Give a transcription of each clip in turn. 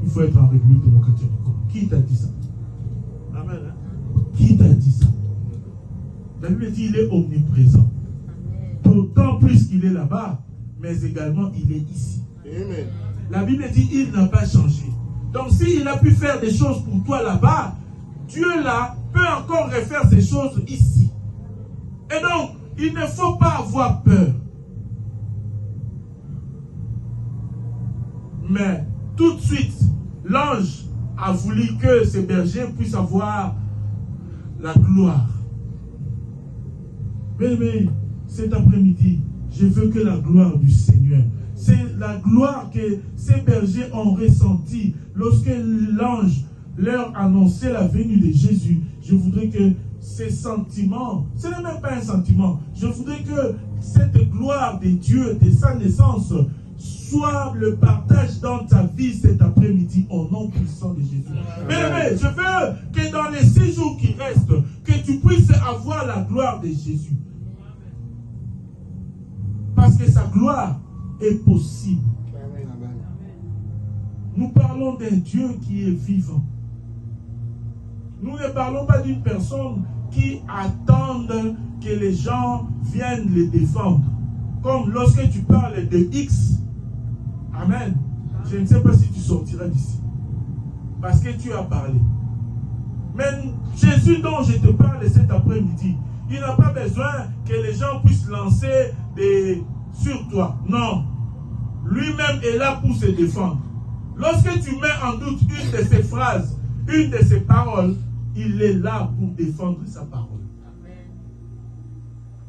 il faut être en République démocratique du Congo. Qui t'a dit ça? Amen. Hein? Qui t'a dit ça? La Bible dit qu'il est omniprésent. D'autant plus qu'il est là-bas, mais également il est ici. Amen. La Bible dit qu'il n'a pas changé. Donc s'il a pu faire des choses pour toi là-bas, Dieu là peut encore refaire ces choses ici. Et donc, il ne faut pas avoir peur. Mais tout de suite, l'ange a voulu que ces bergers puissent avoir la gloire. Mais cet après-midi, je veux que la gloire du Seigneur, c'est la gloire que ces bergers ont ressentie lorsque l'ange leur annonçait la venue de Jésus. Je voudrais que ces sentiments, ce n'est même pas un sentiment, je voudrais que cette gloire de Dieu, de sa naissance, soit le partage dans ta vie cet après-midi au nom puissant de Jésus. Mais je veux que dans les 6 jours qui restent, que tu puisses avoir la gloire de Jésus. Parce que sa gloire est possible. Nous parlons d'un Dieu qui est vivant. Nous ne parlons pas d'une personne qui attend que les gens viennent les défendre. Comme lorsque tu parles de X, amen, je ne sais pas si tu sortiras d'ici. Parce que tu as parlé. Mais Jésus dont je te parle cet après-midi, il n'a pas besoin que les gens puissent lancer sur toi. Non. Lui-même est là pour se défendre. Lorsque tu mets en doute une de ses phrases, une de ses paroles, il est là pour défendre sa parole. Amen.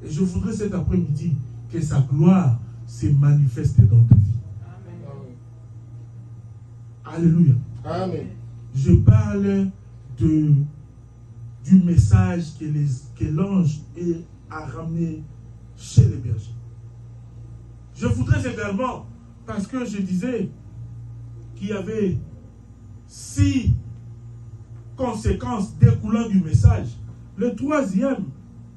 Et je voudrais cet après-midi que sa gloire se manifeste dans ta vie. Amen. Alléluia. Amen. Je parle du message que l'ange a ramené chez les bergers. Je voudrais également, parce que je disais qu'il y avait 6 conséquences découlant du message. Le 3e,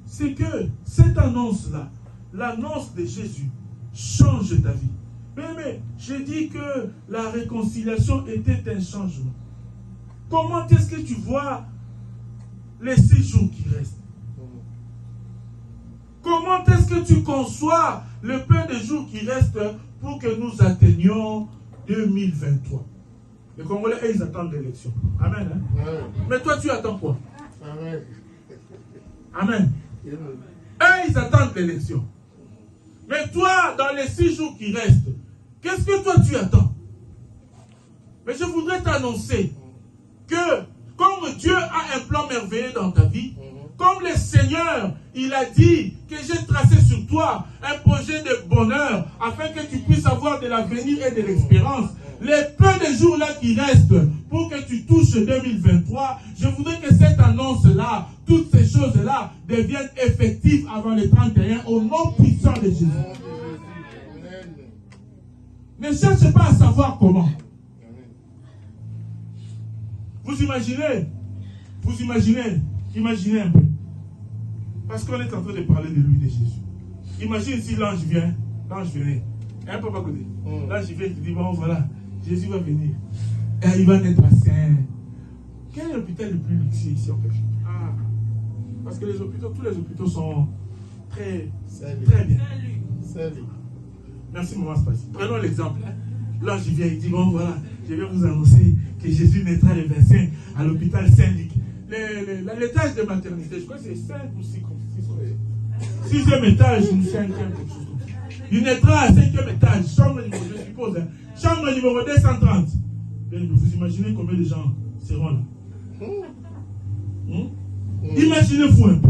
c'est que cette annonce-là, l'annonce de Jésus, change ta vie. Mais j'ai dit que la réconciliation était un changement. Comment est-ce que tu vois les 6 jours qui restent? Comment est-ce que tu conçois le peu de jours qui restent pour que nous atteignions 2023? Les Congolais, ils attendent l'élection. Amen. Hein? Amen. Mais toi, tu attends quoi? Amen. Amen. Eux, ils attendent l'élection. Mais toi, dans les 6 jours qui restent, qu'est-ce que toi, tu attends? Mais je voudrais t'annoncer que, comme Dieu a un plan merveilleux dans ta vie, comme le Seigneur, il a dit que j'ai tracé sur toi un projet de bonheur afin que tu puisses avoir de l'avenir et de l'espérance. Les peu de jours-là qui restent pour que tu touches 2023, je voudrais que cette annonce-là, toutes ces choses-là deviennent effectives avant le 31 au nom puissant de Jésus. Ne cherchez pas à savoir comment. Vous imaginez imaginez un peu. Parce qu'on est en train de parler de lui, de Jésus. Imagine si l'ange vient, un peu à côté. L'ange vient et te dit, bon voilà, Jésus va venir. Et il va naître à Saint. Quel est l'hôpital le plus luxueux ici en fait? Parce que les hôpitaux, tous les hôpitaux sont très bien. Salut. Merci maman Spasi. Prenons l'exemple. L'ange vient, il dit, bon voilà, je vais vous annoncer que Jésus naîtra le 25 à l'hôpital Saint-Luc. L'étage de maternité, je crois que c'est 5 ou 6 comme 6e étage ou 5e, quelque chose comme ça. Il naîtra à 5e étage, chambre numéro, je suppose. Hein. Chambre numéro 230. Vous imaginez combien de gens seront là? Imaginez-vous un peu.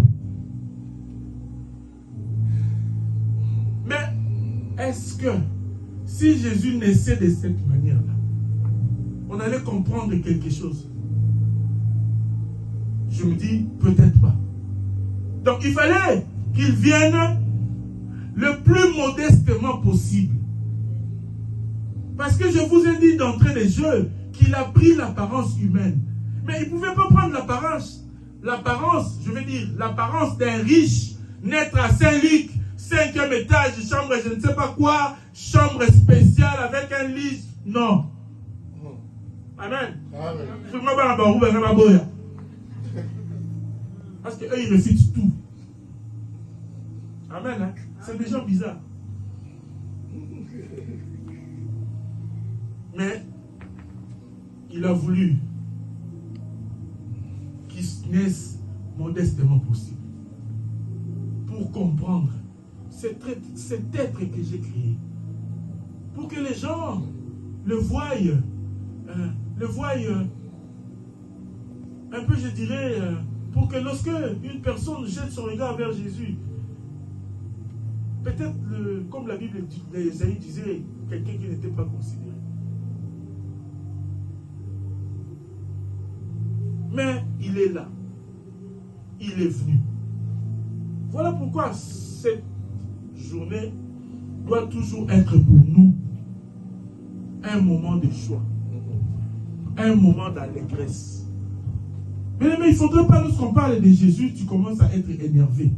Mais est-ce que si Jésus naissait de cette manière-là, on allait comprendre quelque chose? Je me dis, peut-être pas. Donc il fallait qu'il vienne le plus modestement possible. Parce que je vous ai dit d'entrée de jeu qu'il a pris l'apparence humaine. Mais il ne pouvait pas prendre l'apparence, je veux dire, l'apparence d'un riche, naître à Saint-Luc, 5e étage, chambre je ne sais pas quoi, chambre spéciale avec un lit. Non. Amen. Amen. Parce qu'eux, ils refutent tout. Amen. Hein? C'est des gens bizarres. Mais il a voulu qu'ils naissent modestement possible. Pour comprendre cet être que j'ai créé. Pour que les gens le voient un peu, je dirais, pour que lorsque une personne jette son regard vers Jésus, peut-être, comme la Bible d'Ésaïe disait, quelqu'un qui n'était pas considéré. Mais il est là. Il est venu. Voilà pourquoi cette journée doit toujours être pour nous un moment de choix. Un moment d'allégresse. Mais il ne faudrait pas, lorsqu'on parle de Jésus, tu commences à être énervé.